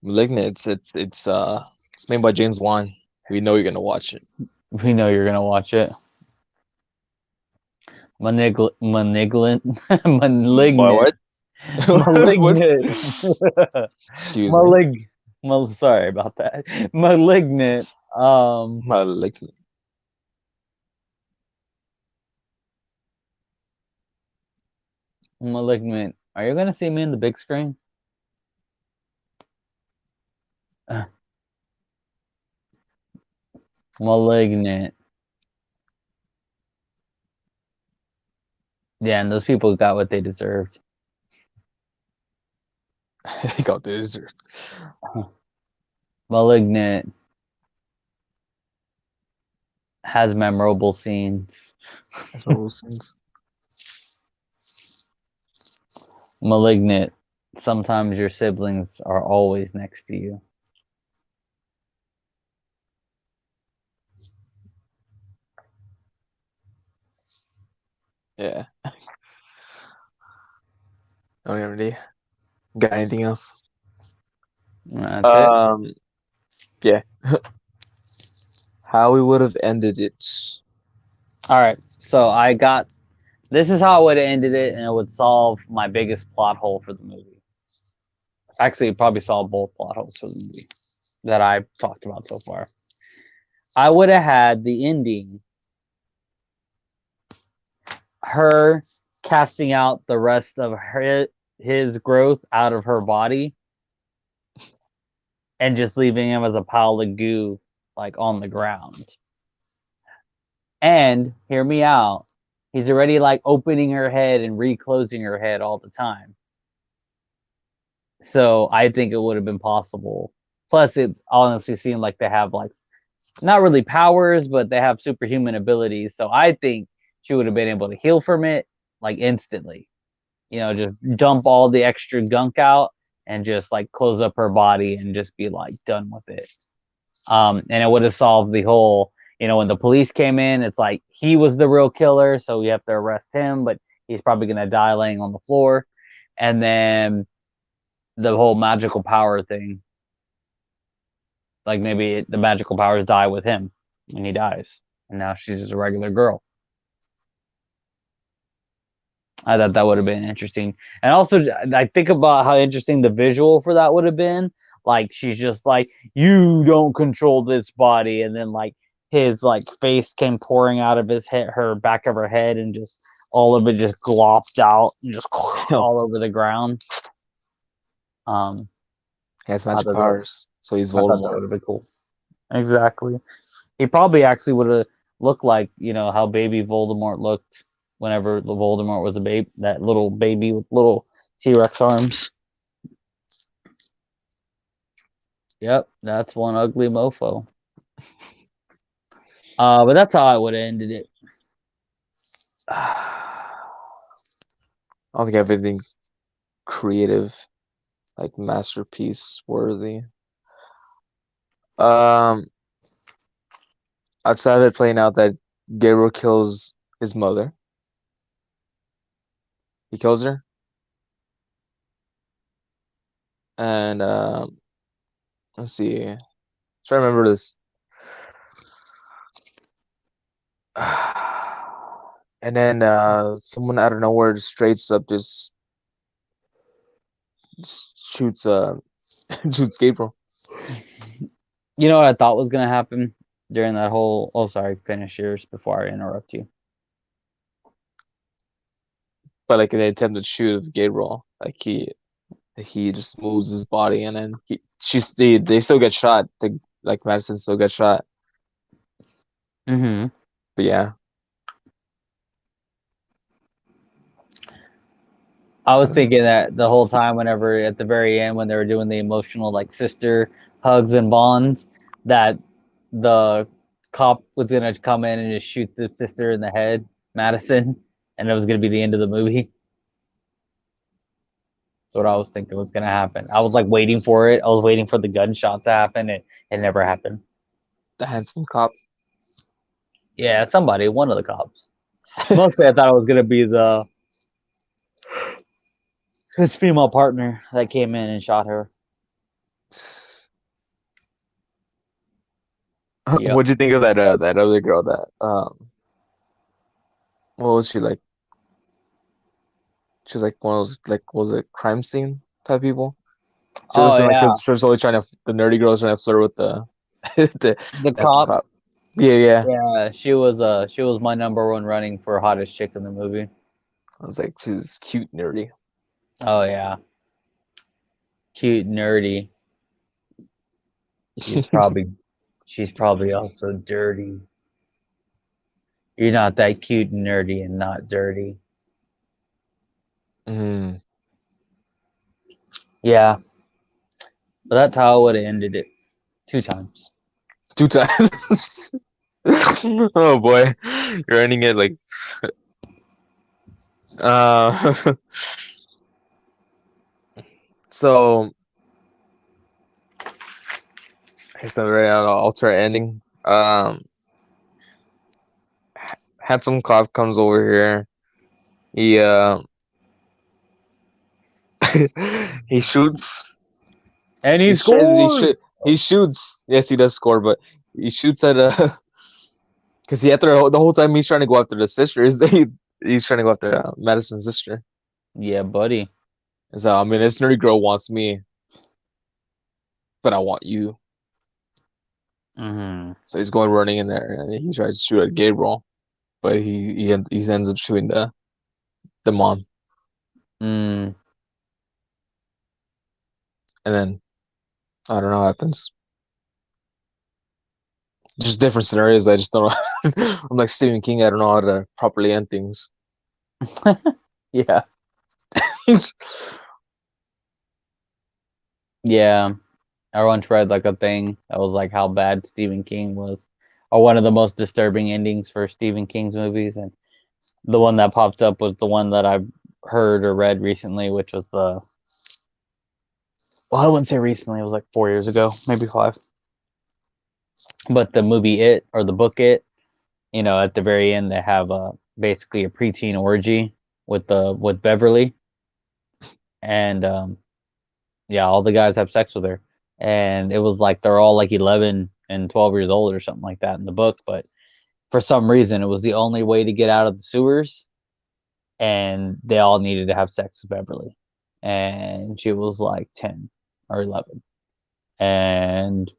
Malignant. It's made by James Wan. We know you're gonna watch it. We know you're gonna watch it. Malignant. What? Malignant. Excuse me. Sorry about that. Malignant. Malignant. Malignant. Are you gonna see me in the big screen? Malignant. Yeah, and those people got what they deserved. They got what they deserved. Malignant has memorable scenes. Malignant. Sometimes your siblings are always next to you. Yeah. Don't have any. Got anything else? That's it. Yeah. How we would have ended it. All right. So this is how I would have ended it, and it would solve my biggest plot hole for the movie. Actually, it probably solved both plot holes for the movie that I've talked about so far. I would have had the ending, her casting out the rest of his growth out of her body and just leaving him as a pile of goo, like on the ground. And hear me out, he's already like opening her head and reclosing her head all the time. So I think it would have been possible. Plus, it honestly seemed like they have like not really powers, but they have superhuman abilities. So I think she would have been able to heal from it like instantly. You know, just dump all the extra gunk out and just like close up her body and just be like done with it. And it would have solved the whole, you know, when the police came in, it's like he was the real killer, so we have to arrest him, but he's probably gonna die laying on the floor. And then the whole magical power thing, like maybe the magical powers die with him when he dies, and now she's just a regular girl. I thought that would have been interesting. And also, I think about how interesting the visual for that would have been. Like, she's just like, you don't control this body. And then, like, his, like, face came pouring out of his head, her back of her head, and just all of it just glopped out and just all over the ground. He has I magic thought that- powers, so he's I thought that would Voldemort. have been cool. Exactly. He probably actually would have looked like, you know, how baby Voldemort looked whenever the Voldemort was a baby, that little baby with little T-Rex arms. Yep, that's one ugly mofo. But that's how I would have ended it. I don't think I have anything creative, like masterpiece worthy. Outside of it playing out that Gabriel kills his mother. He kills her. And let's see. Try to remember this. And then someone out of nowhere just straight up just shoots shoots Gabriel. You know what I thought was gonna happen during that whole? Oh, sorry, finish yours before I interrupt you. But like in the attempted shoot of Gabriel, like he just moves his body and then they still get shot. Like Madison still gets shot. Mm-hmm. But yeah. I was thinking that the whole time, whenever at the very end, when they were doing the emotional like sister hugs and bonds, that the cop was gonna come in and just shoot the sister in the head, Madison, and it was gonna be the end of the movie. That's what I was thinking was gonna happen. I was like waiting for it. I was waiting for the gunshot to happen. It never happened. The handsome cop. Yeah, somebody, one of the cops. Mostly, I thought it was gonna be his female partner that came in and shot her. Yep. What'd you think of that other girl that what was she like? She was like one of those like was it crime scene type people? She was like yeah. she was always trying to the nerdy girl was trying to flirt with the The that's cop. Yeah. Yeah, she was my number one running for hottest chick in the movie. I was like, she's cute, nerdy. Oh yeah, cute, nerdy. She's probably also dirty. You're not that cute and nerdy and not dirty. Mm. Yeah, but that's how I would have ended it 2 times. 2 times. Oh boy, you're ending it like. So. I guess I'm ready. I'll try ending. Handsome cop comes over here. He he shoots. And he He scores. he shoots. Yes, he does score, but he shoots at because the whole time he's trying to go after the sister. He's trying to go after Madison's sister. Yeah, buddy. So I mean, this nerdy girl wants me, but I want you. Mm-hmm. So he's going running in there, and he tries to shoot at Gabriel, but he ends up shooting the mom, Mm. and then I don't know what happens. Just different scenarios. I just don't know. I'm like Stephen King. I don't know how to properly end things. Yeah. Yeah. I once read like a thing that was like how bad Stephen King was, or one of the most disturbing endings for Stephen King's movies, and The one that popped up was the one that I heard or read recently, which was the. Well, I wouldn't say recently. It was like 4 years ago, maybe 5. But the movie It or the book It, at the very end they have basically a preteen orgy with Beverly, and yeah, all the guys have sex with her, and it was like they're all like 11 and 12 years old or something like that in the book, but for some reason it was the only way to get out of the sewers, and they all needed to have sex with Beverly, and she was like 10 or 11, and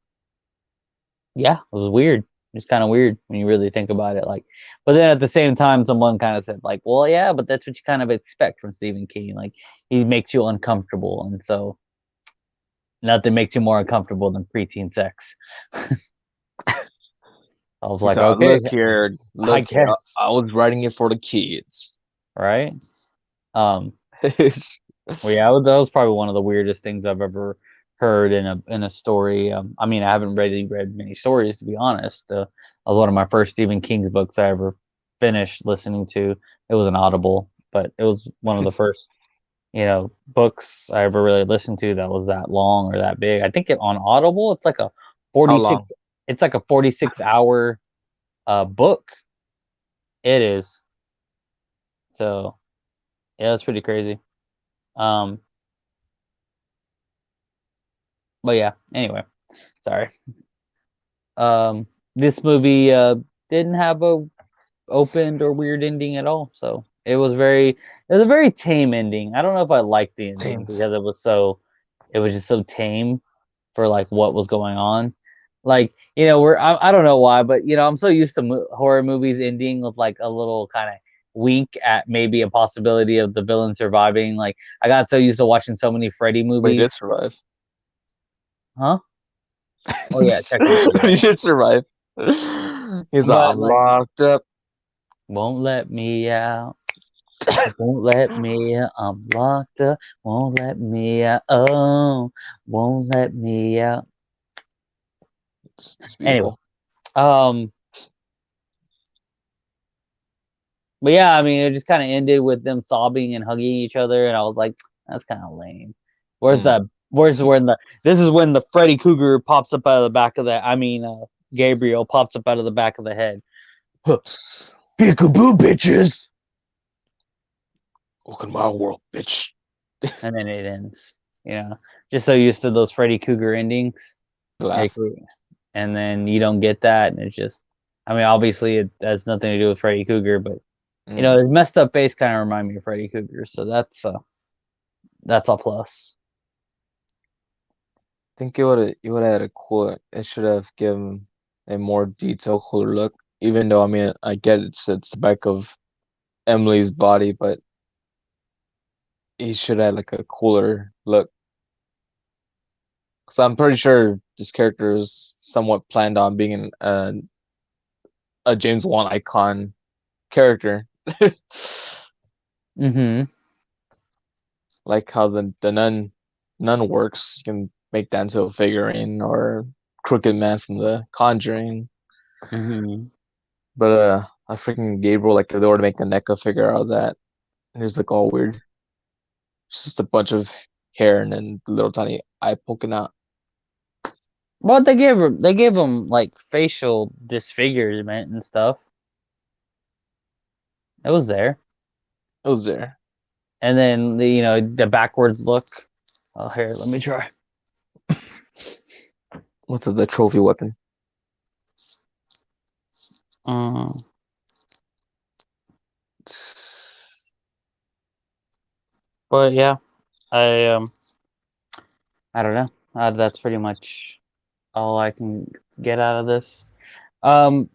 yeah, it was weird. It's kind of weird when you really think about it. Like, but then at the same time, someone kind of said, like, well, yeah, but that's what you kind of expect from Stephen King. Like, he makes you uncomfortable, and so nothing makes you more uncomfortable than preteen sex. I was He's like, like, okay, look here, I look here. guess, I was writing it for the kids. right? Well, yeah, that was probably one of the weirdest things I've ever heard in a story. I mean, I haven't really read many stories, to be honest. That was one of my first Stephen King books I ever finished listening to. It was an Audible, but it was one of the first, books I ever really listened to that was that long or that big. I think on Audible, it's like a How long? 46. It's like a 46-hour book. It is. So yeah, that's pretty crazy. Um, but yeah. Anyway, sorry. This movie didn't have a opened or weird ending at all. So it was a very tame ending. I don't know if I liked the ending Same. because it was just so tame for like what was going on. Like, I don't know why, but I'm so used to horror movies ending with like a little kind of wink at maybe a possibility of the villain surviving. Like, I got so used to watching so many Freddy But he did movies. survive. Huh? Oh yeah, technically, He right? did survive. He's like, But I'm like, locked up. won't let me out. Won't let me out. I'm locked up. Won't let me out. Oh, won't let me out. It's Anyway, beautiful. um, but yeah, I mean, it just kind of ended with them sobbing and hugging each other, and I was like, that's kind of lame. Where's Mm. the? Where's when the? This is when the Freddy Cougar pops up out of the back of the. I mean, Gabriel pops up out of the back of the head. Huh. Peekaboo, bitches. Welcome to my world, bitch. And then it ends. Just so used to those Freddy Cougar endings. Laugh. And then you don't get that, and it's just, I mean, obviously it has nothing to do with Freddy Cougar, but his messed up face kind of remind me of Freddy Cougar, so that's a plus. I think it would have had a cooler. It should have given a more detailed, cooler look. Even though I mean, I get it's the back of Emily's body, but he should have like a cooler look. Because I'm pretty sure this character is somewhat planned on being a James Wan icon character. Mm-hmm. Like how the nun works. You can make that into a figurine or Crooked Man from The Conjuring. Mm-hmm. But I freaking Gabriel, like if they were to make a NECA figure out of that, it just look all weird. It's just a bunch of hair and then the little tiny eye poking out. Well, they gave him like facial disfigurement and stuff. It was there. It was there. And then the backwards look. Oh, here, let me try. What's the trophy weapon? Uh, but yeah, I I don't know. That's pretty much all I can get out of this. Um,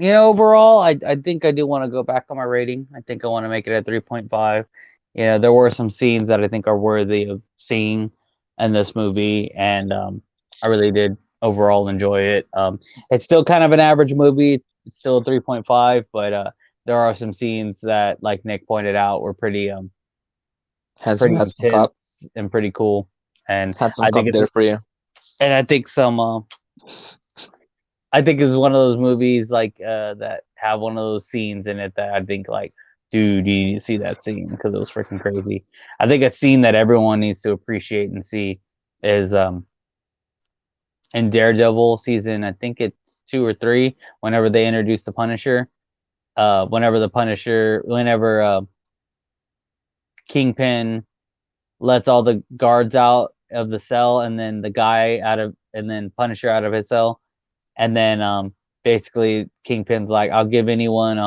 overall, I think I do want to go back on my rating. I think I want to make it at 3.5. There were some scenes that I think are worthy of seeing in this movie, and I really did overall enjoy it. It's still kind of an average movie. It's still a 3.5, but there are some scenes that, like Nick pointed out, were pretty Handsome cop. intense and pretty cool. And Handsome I think cop it's there for you. and I think I think it's one of those movies like that have one of those scenes in it that I think like dude, you need to see that scene because it was freaking crazy. I think a scene that everyone needs to appreciate and see is in Daredevil season, I think it's 2 or 3, whenever they introduce the Punisher. Whenever Kingpin lets all the guards out of the cell, and then Punisher out of his cell, and then basically Kingpin's like, "I'll give anyone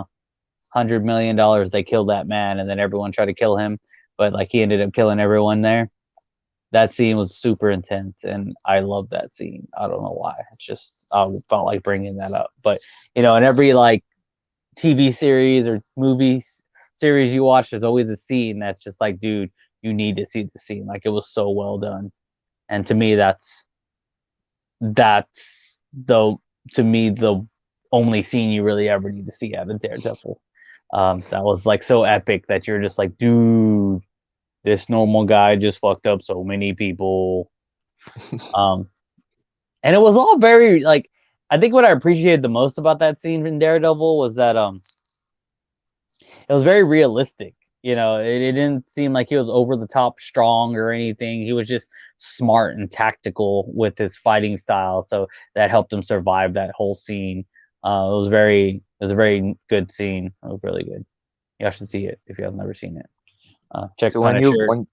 $100 million. They kill that man," and then everyone tried to kill him, but like he ended up killing everyone there. That scene was super intense, and I love that scene. I don't know why. It's just I felt like bringing that up. But in every like TV series or series you watch, there's always a scene that's just like, dude, you need to see the scene. Like, it was so well done, and to me, that's the only scene you really ever need to see out of Daredevil. That was like so epic that you're just like, dude, this normal guy just fucked up so many people. And it was all very like, I think what I appreciated the most about that scene in Daredevil was that it was very realistic. It didn't seem like he was over the top strong or anything. He was just smart and tactical with his fighting style, so that helped him survive that whole scene. It was a very good scene. It was really good. You should see it if you have never seen it. Check So Punisher. when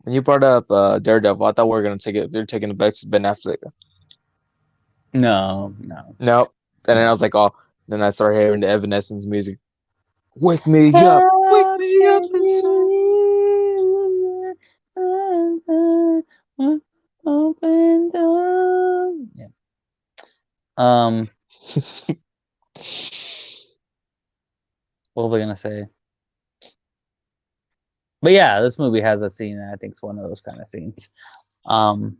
you brought up Daredevil, I thought we were gonna take it. They're taking it back to Ben Affleck. No. Nope. And then I was like, oh. Then I started hearing the Evanescence music. Wake me up inside. Yeah. What was I gonna say? But yeah, this movie has a scene that I think is one of those kind of scenes. But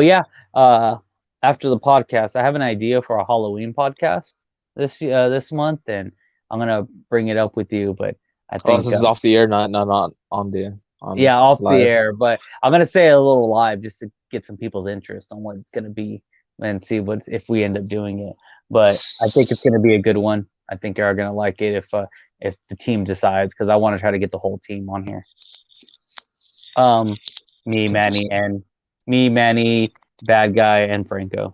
yeah, after the podcast, I have an idea for a Halloween podcast this month, and I'm gonna bring it up with you. But I Oh, think this is off the air, not on yeah, off the live. air. But I'm gonna say it a little live just to get some people's interest on what it's gonna be and see if we end up doing it. But I think it's gonna be a good one. I think you're gonna like it if the team decides, because I want to try to get the whole team on here. Me, Manny, Bad Guy, and Franco,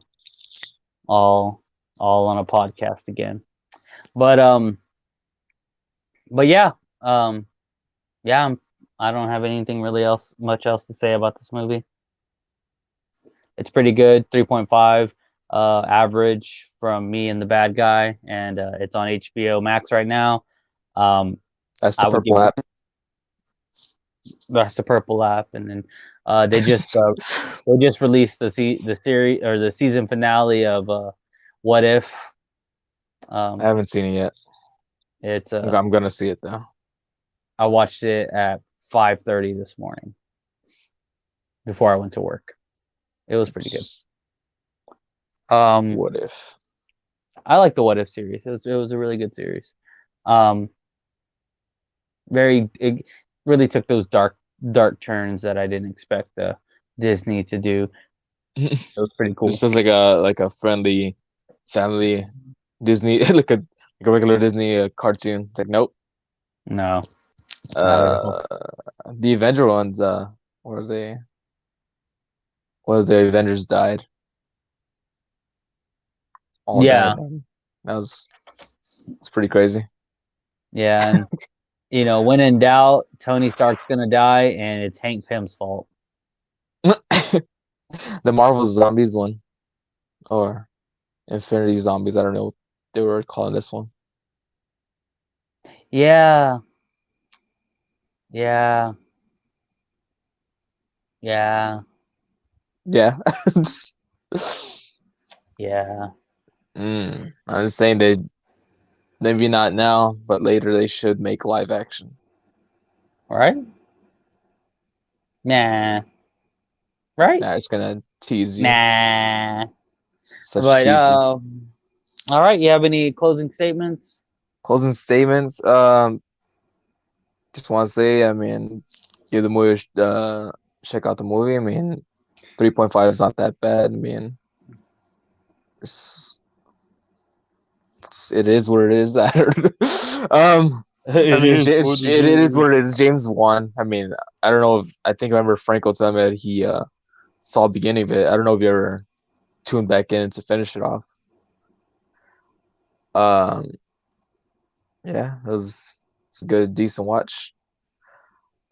all on a podcast again. But yeah, yeah. I don't have anything really much else to say about this movie. It's pretty good, 3.5 average from me and the Bad Guy, and it's on HBO Max right now. That's the purple app. That's the purple app, and then they just released the series or the season finale of What If. I haven't seen it yet. It's I'm gonna see it though. I watched it at 5:30 this morning before I went to work. It was pretty good. What If? I like the What If series. It was a really good series. It really took those dark turns that I didn't expect Disney to do. It was pretty cool. This is like a friendly family Disney, like a regular Disney cartoon. It's like, nope. No. The Avenger ones, what are they? Was the Avengers died? All Yeah. died. It's pretty crazy. Yeah, and when in doubt, Tony Stark's gonna die, and it's Hank Pym's fault. The Marvel Zombies one, or Infinity Zombies. I don't know what they were calling this one. Yeah. Yeah. Yeah. Yeah. Yeah. I'm just saying they maybe not now, but later they should make live action. All right. Nah. Right? Nah, it's gonna tease you. Nah. Such But teases. all right. You have any closing statements? Closing statements. Just want to say, I mean, give the movie check out the movie. I mean, 3.5 is not that bad. I mean, It is what it is. I don't know. I mean, it is what it is. James Wan. I mean, I don't know if I think I remember Franco telling me that he saw the beginning of it. I don't know if you ever tuned back in to finish it off. Um, yeah, it's a good, decent watch.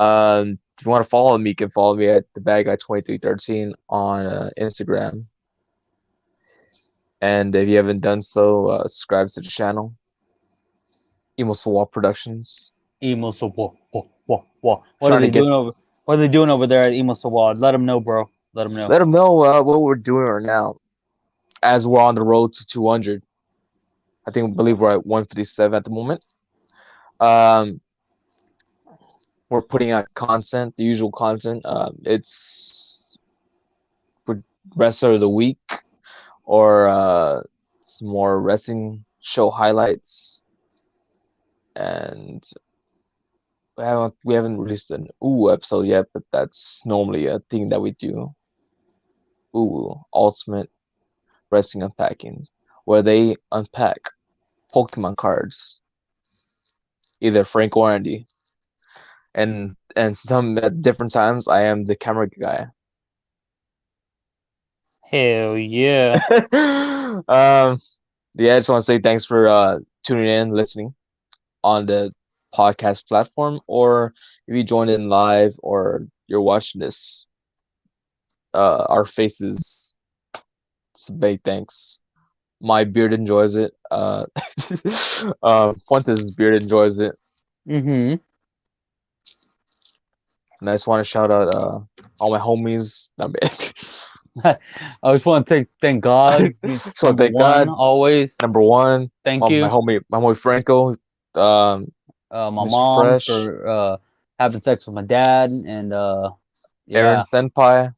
If you want to follow me, you can follow me at the Bad Guy 2313 on Instagram. And if you haven't done so, subscribe to the channel. Emo Swap Productions. Emo Sawad. What Trying are they to get doing over? What are they doing over there at Emo Sawad? Let them know, bro. Let them know. let them know what we're doing right now, as we're on the road to 200. I believe we're at 157 at the moment. We're putting out content, the usual content. It's for rest of the week or some more wrestling show highlights, and we haven't released an episode yet, but that's normally a thing that we do. Ultimate Wrestling Unpacking, where they unpack Pokemon cards, either Frank or Andy, and some at different times I am the camera guy. Hell yeah. Yeah, I just want to say thanks for tuning in, listening on the podcast platform, or if you joined in live or you're watching this, our faces, it's a big thanks. My beard enjoys it. Fuentes' beard enjoys it. Mm-hmm. And I just want to shout out all my homies. I just want to thank God. He's So number thank one, God. always. Number one, Thank you. my homie Franco, My Mr. mom Fresh, for having sex with my dad, and Aaron yeah, Senpai,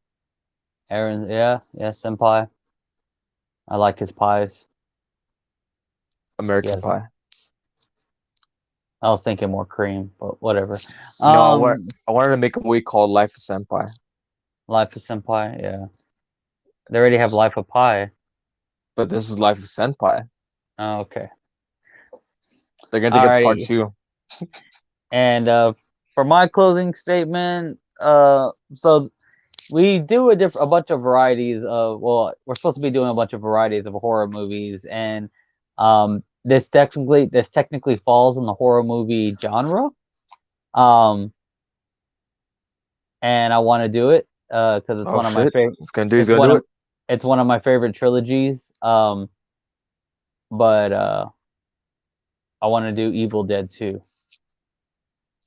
Aaron, yeah, senpai. I like his pies. American Yes, Pie. I was thinking more cream, but whatever. No, I wanted to make a movie called Life of Senpai. Life of Senpai, yeah. They already have Life of Pi. But this is Life of Senpai. Oh, okay. They're gonna think it's part Alrighty. 2. And for my closing statement, so we do a bunch of varieties of, well, we're supposed to be doing a bunch of varieties of horror movies, and this technically falls in the horror movie genre. And I want to do it because it's one of my favorite. He's gonna do it. It's one of my favorite trilogies. But I want to do Evil Dead 2.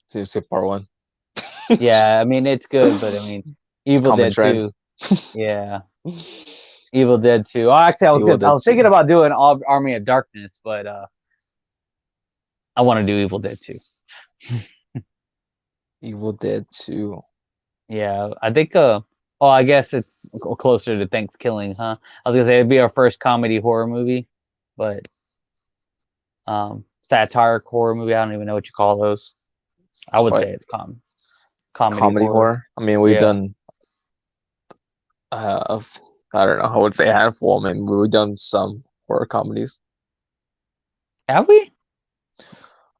So you say part 1. Yeah, I mean it's good, but I mean Evil common Dead trend. 2. Yeah. Evil Dead 2. Oh, actually, I was thinking about doing Army of Darkness, but I want to do Evil Dead 2. Evil Dead 2. Yeah, I think. I guess it's closer to Thanksgiving, huh? I was gonna say it'd be our first comedy horror movie, but satiric horror movie. I don't even know what you call those. I would say it's comedy horror. I mean, we've done. I don't know. I would say a handful. I mean, we've done some horror comedies. Have we?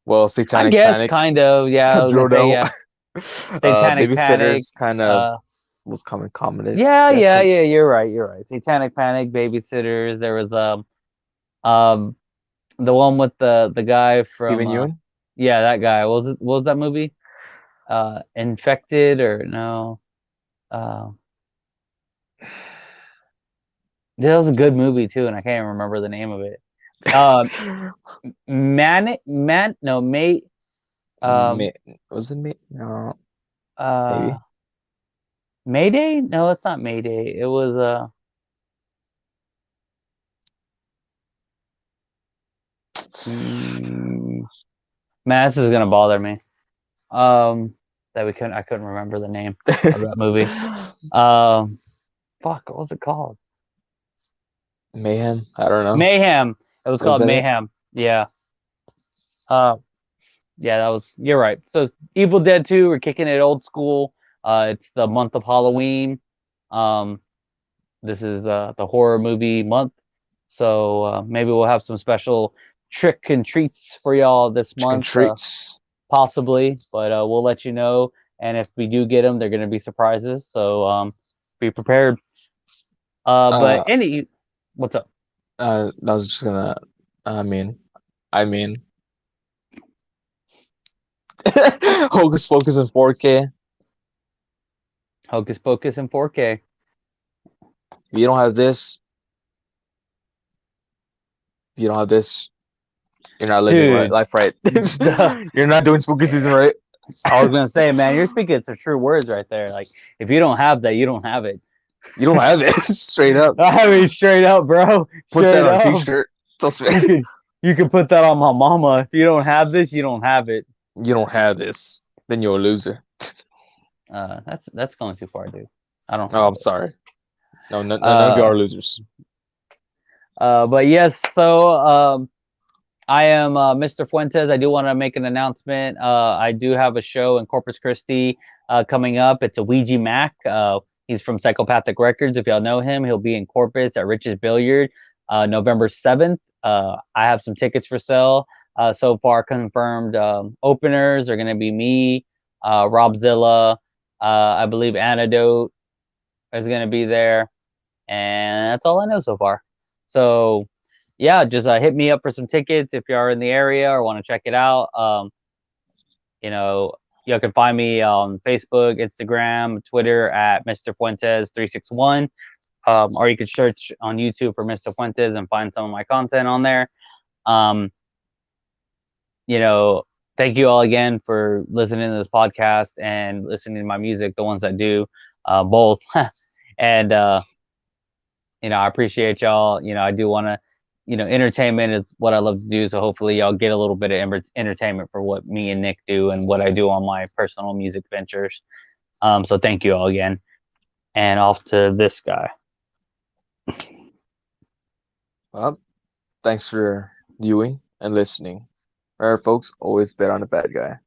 Well, Satanic I guess Panic. kind of. Yeah, I was gonna say, yeah. Satanic Panic kind of was common comedy. Yeah. You're right. Satanic Panic, Babysitters. There was the one with the guy from Steven Yeun. Yeah, that guy. What was that movie? Infected or no? That was a good movie too, and I can't even remember the name of it. Was it May? No. Maybe. Mayday? No, it's not Mayday. It was man, this is gonna bother me. That I couldn't remember the name of that movie. Fuck, what was it called? Mayhem? I don't know. Mayhem. It was called Mayhem. Yeah. Yeah, that was. You're right. So Evil Dead 2, we're kicking it old school. It's the month of Halloween. This is the horror movie month. So maybe we'll have some special trick and treats for y'all this Chicken month, treats. possibly. But we'll let you know. And if we do get them, they're going to be surprises. So be prepared. But what's up? I was just gonna. I mean, Hocus Pocus in 4K. Hocus Pocus in 4K. If you don't have this, you're not living Dude. life right. You're not doing spooky season right. I was gonna say, man, you're speaking some true words right there. Like, if you don't have that, you don't have it. You don't have it. Straight up. I mean, straight up, bro. Put that Straight on a up. t-shirt. You could put that on my mama. If you don't have this, you don't have it. You don't have this, then you're a loser. That's going too far, dude. I don't. Oh, I'm sorry. No, none of you are losers. But yes, so I am Mr. Fuentes. I do want to make an announcement. I do have a show in Corpus Christi coming up. It's a Ouija Mac. He's from Psychopathic Records. If y'all know him, he'll be in Corpus at Rich's Billiard November 7th. I have some tickets for sale. So far confirmed openers are going to be me, Robzilla, I believe Antidote is going to be there. And that's all I know so far. So yeah, just hit me up for some tickets if you are in the area or want to check it out. You can find me on Facebook, Instagram, Twitter at Mr. Fuentes361. Or you could search on YouTube for Mr. Fuentes and find some of my content on there. Thank you all again for listening to this podcast and listening to my music, the ones that do, both. And I appreciate y'all. I do want to, entertainment is what I love to do. So hopefully y'all get a little bit of entertainment for what me and Nick do and what I do on my personal music ventures. So thank you all again. And off to this guy. Well, thanks for viewing and listening. Remember, folks, always bet on the bad guy.